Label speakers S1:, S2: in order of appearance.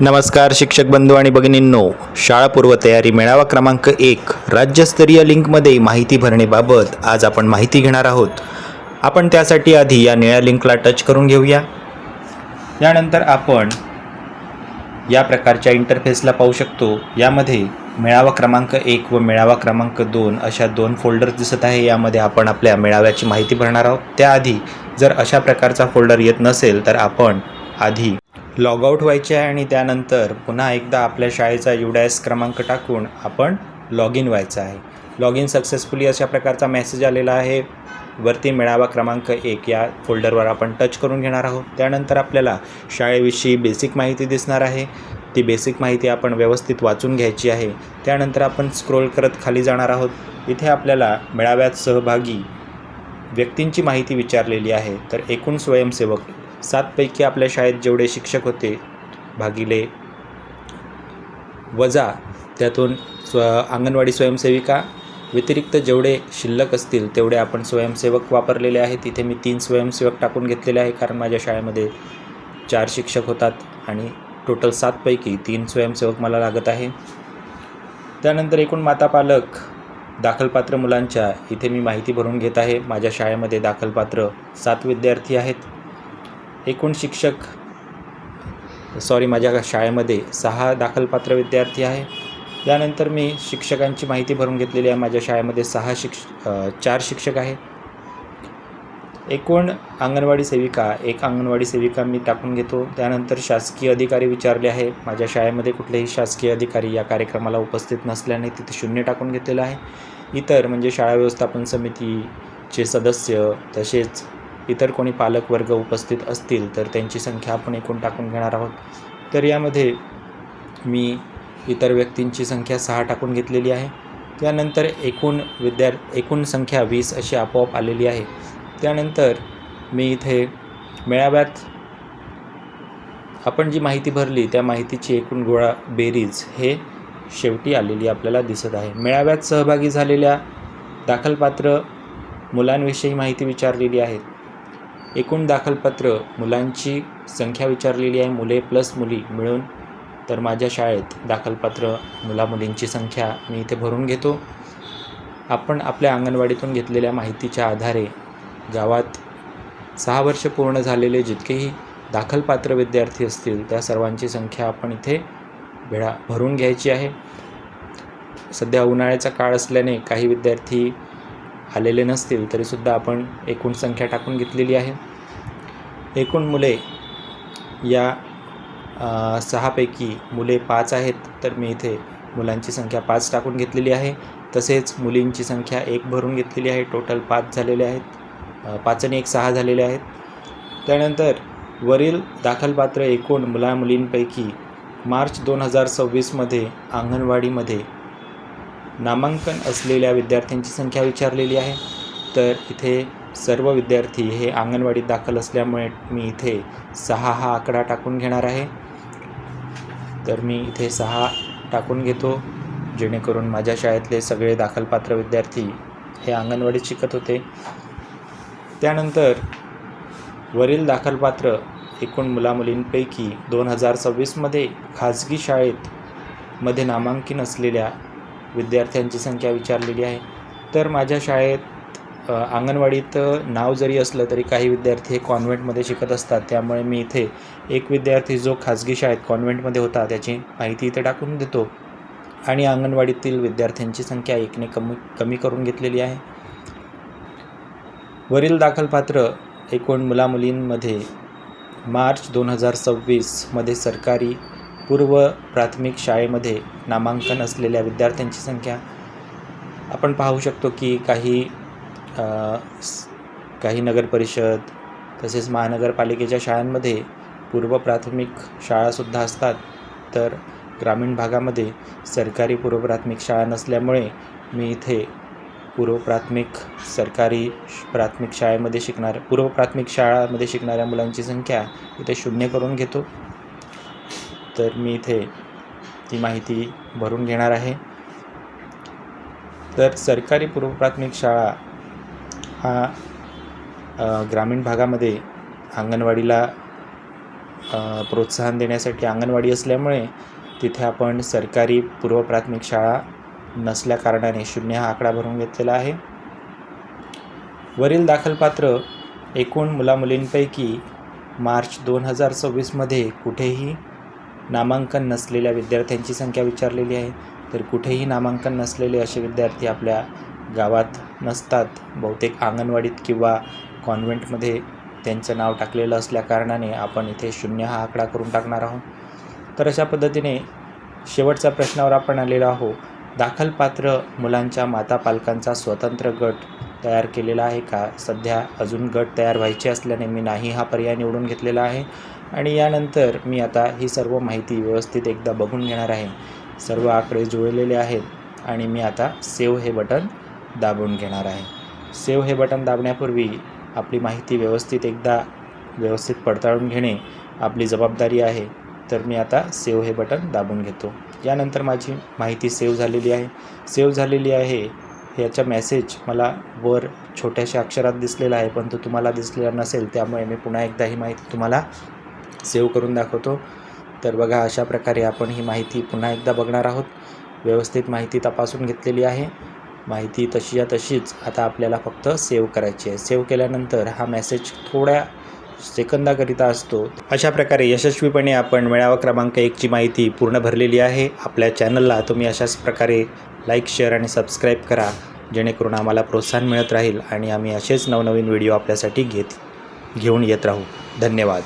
S1: नमस्कार शिक्षक बंधू आणि भगिनींनो, शाळा पूर्वतयारी मेळावा क्रमांक 1 राज्यस्तरीय लिंकमध्ये माहिती भरण्याबाबत आज आपण माहिती घेणार आहोत. आपण त्यासाठी आधी या निळ्या लिंकला टच करून घेऊया. यानंतर आपण या प्रकारच्या इंटरफेसला पाहू शकतो. यामध्ये मेळावा क्रमांक 1 व मेळावा क्रमांक 2 अशा दोन फोल्डर्स दिसत आहे. यामध्ये आपण आपल्या मेळाव्याची माहिती भरणार आहोत. त्याआधी जर अशा प्रकारचा फोल्डर येत नसेल तर आपण आधी लॉग आऊट व्हायचे आहे आणि त्यानंतर पुन्हा एकदा आपल्या शाळेचा UDAS क्रमांक टाकून आपण लॉग इन व्हायचं आहे. लॉग इन सक्सेसफुली अशा प्रकारचा मेसेज आलेला आहे. वरती मेळावा क्रमांक 1 या फोल्डरवर आपण टच करून घेणार आहोत. त्यानंतर आपल्याला शाळेविषयी बेसिक माहिती दिसणार आहे. ती बेसिक माहिती आपण व्यवस्थित वाचून घ्यायची आहे. त्यानंतर आपण स्क्रोल करत खाली जाणार आहोत. इथे आपल्याला मेळाव्यात सहभागी व्यक्तींची माहिती विचारलेली आहे. तर एकूण स्वयंसेवक 7 पैकी आपल्या शाळेत जेवढे शिक्षक होते भागिले वजा त्यातून अंगणवाडी स्वयंसेविका व्यतिरिक्त जेवढे शिल्लक असतील तेवढे आपण स्वयंसेवक वापरलेले आहेत. इथे मी 3 स्वयंसेवक टाकून घेतलेले आहे कारण माझ्या शाळेमध्ये 4 शिक्षक होतात आणि टोटल 7 पैकी 3 स्वयंसेवक मला लागत आहे. त्यानंतर एकूण माता पालक दाखलपात्र मुलांच्या इथे मी माहिती भरून घेत आहे. माझ्या शाळेमध्ये दाखलपात्र 7 विद्यार्थी आहेत. एकूण शिक्षक माझ्या शाळेमध्ये 6 दाखलपात्र विद्यार्थी आहे. यानंतर मी शिक्षकांची माहिती भरून घेतलेली आहे. माझ्या शाळेमध्ये 4 शिक्षक आहे. एकूण अंगणवाडी सेविका 1 अंगणवाडी सेविका मी टाकून घेतो. त्यानंतर शासकीय अधिकारी विचारले आहे. माझ्या शाळेमध्ये कुठलेही शासकीय अधिकारी या कार्यक्रमाला उपस्थित नसल्याने तिथे 0 टाकून घेतलेलं आहे. इतर म्हणजे शाळा व्यवस्थापन समितीचे सदस्य तसेच इतर कोणी पालकवर्ग उपस्थित असतील तर त्यांची संख्या आपण एकूण टाकून घेणार आहोत. तर यामध्ये मी इतर व्यक्तींची संख्या 6 टाकून घेतलेली आहे. त्यानंतर एकूण संख्या 20 अशी आपोआप आलेली आहे. त्यानंतर मी इथे मेळाव्यात आपण जी माहिती भरली त्या माहितीची एकूण बेरीज हे शेवटी आलेली आपल्याला दिसत आहे. मेळाव्यात सहभागी झालेल्या दाखलपात्र मुलांविषयी माहिती विचारलेली आहे. एकूण दाखलपात्र मुलांची संख्या विचारलेली आहे, मुले प्लस मुली मिळून. तर माझ्या शाळेत दाखलपात्र मुला-मुलींची संख्या मी इथे भरून घेतो. आपण आपल्या अंगणवाडीतून घेतलेल्या माहितीच्या आधारे गावात 6 वर्ष पूर्ण झालेले जितकेही दाखलपात्र विद्यार्थी असतील त्या सर्वांची संख्या आपण इथे भरून घ्यायची आहे. सध्या उन्हाळ्याचा काळ असल्याने काही विद्यार्थी आलेले नसतील तरीसुद्धा आपण एकूण संख्या टाकून घेतलेली आहे. एकूण मुले या 6 पैकी मुले 5 आहेत. तर मी इथे मुलांची संख्या 5 टाकून घेतलेली आहे. तसेच मुलींची संख्या 1 भरून घेतलेली आहे. टोटल 5 झालेले आहेत. 5 आणि 1 6 झालेले आहेत. त्यानंतर वरील दाखलपात्र एकूण मुला-मुलींपैकी मार्च 2026मध्ये अंगणवाडीमध्ये नामांकन असलेल्या विद्यार्थ्यांची संख्या विचारलेली आहे. तर इथे सर्व विद्यार्थी हे अंगणवाडीत दाखल असल्यामुळे मी इथे 6 हा आकडा टाकून घेणार आहे. तर मी इथे 6 टाकून घेतो जेणेकरून माझ्या शाळेतले सगळे दाखलपात्र विद्यार्थी हे अंगणवाडीत शिकत होते. त्यानंतर वरील दाखलपात्र एकूण मुला-मुलींपैकी 2026मध्ये खाजगी शाळेत नामांकन असलेल्या विद्यार्थ्यांची संख्या विचारलेली आहे. तर माझ्या शाळेत अंगणवाडीत नाव जरी असलं तरी काही विद्यार्थी हे कॉन्व्हेंटमध्ये शिकत असतात. त्यामुळे मी इथे एक विद्यार्थी जो खाजगी शाळेत कॉन्व्हेंटमध्ये होता त्याची माहिती इथे टाकून देतो आणि अंगणवाडीतील विद्यार्थ्यांची संख्या 1ने कमी करून घेतलेली आहे. वरील दाखलपात्र एकूण मुला-मुलींमध्ये मार्च 2026मध्ये सरकारी पूर्व प्राथमिक शाळेमध्ये नामांकन असलेल्या विद्यार्थ्यांची संख्या आपण पाहू शकतो की काही नगरपरिषद तसेच महानगरपालिकेच्या शाळांमध्ये पूर्व प्राथमिक शाळासुद्धा असतात. तर ग्रामीण भागामध्ये सरकारी पूर्व प्राथमिक शाळा नसल्यामुळे मी इथे पूर्व प्राथमिक शाळामध्ये शिकणाऱ्या मुलांची संख्या इथे 0 करून घेतो. तर मी इथे ती माहिती भरून घेणार आहे. तर सरकारी पूर्व प्राथमिक शाळा हा ग्रामीण भागामध्ये अंगणवाडीला प्रोत्साहन देण्यासाठी अंगणवाडी असल्यामुळे तिथे आपण सरकारी पूर्व प्राथमिक शाळा नसल्याकारणाने 0 हा आकडा भरून घेतलेला आहे. वरील दाखलपात्र एकूण मुलामुलींपैकी मार्च 2026मध्ये कुठेही नामांकन नसलेल्या विद्यार्थ्यांची संख्या विचारलेली आहे. तर कुठेही नामांकन नसलेले असे विद्यार्थी आपल्या गावात नसतात. बहुतेक अंगणवाडीत किंवा कॉन्व्हेंटमध्ये त्यांचं नाव टाकलेलं असल्याकारणाने आपण इथे 0 हा आकडा करून टाकणार आहोत. तर अशा पद्धतीने शेवटच्या प्रश्नावर आपण आलेलो आहोत. दाखलपात्र मुलांच्या माता पालकांचा स्वतंत्र गट तयार केलेला आहे का? सध्या अजून गट तयार व्हायचे असल्याने मी नाही हा पर्याय निवडून घेतलेला आहे. आणि यानंतर मी आता ही सर्व माहिती व्यवस्थित एकदा बघून घेणार आहे. सर्व आकडे जुळलेले आहेत आणि मी आता सेव्ह हे बटन दाबून घेणार आहे. सेव्ह हे बटन दाबण्यापूर्वी आपली माहिती व्यवस्थित पडताळून घेणे आपली जबाबदारी आहे. तर मी आता सेव्ह हे बटन दाबून घेतो. यानंतर माझी माहिती सेव्ह झालेली आहे. ह्याचा मेसेज मला वर छोट्याशा अक्षरात दिसलेला आहे, परंतु तुम्हाला दिसलेला नसेल, त्यामुळे मी पुन्हा एकदा ही माहिती तुम्हाला सेव्ह करून दाखवतो. तर बघा, अशा प्रकारे आपण ही माहिती पुन्हा एकदा बघणार आहोत. व्यवस्थित माहिती तपासून घेतलेली आहे. माहिती तशीच्या तशीच आता आपल्याला फक्त सेव्ह करायची आहे. सेव्ह केल्यानंतर हा मेसेज थोड्या सेकंदाकरिता असतो. अशा प्रकारे यशस्वीपणे आपण मेळावा क्रमांक 1ची माहिती पूर्ण भरलेली आहे. आपल्या चॅनलला तुम्ही अशाच प्रकारे लाईक, शेअर आणि सबस्क्राईब करा, जेणेकरून आम्हाला प्रोत्साहन मिळत राहील आणि आम्ही असेच नवनवीन व्हिडिओ आपल्यासाठी घेऊन येत राहू. धन्यवाद.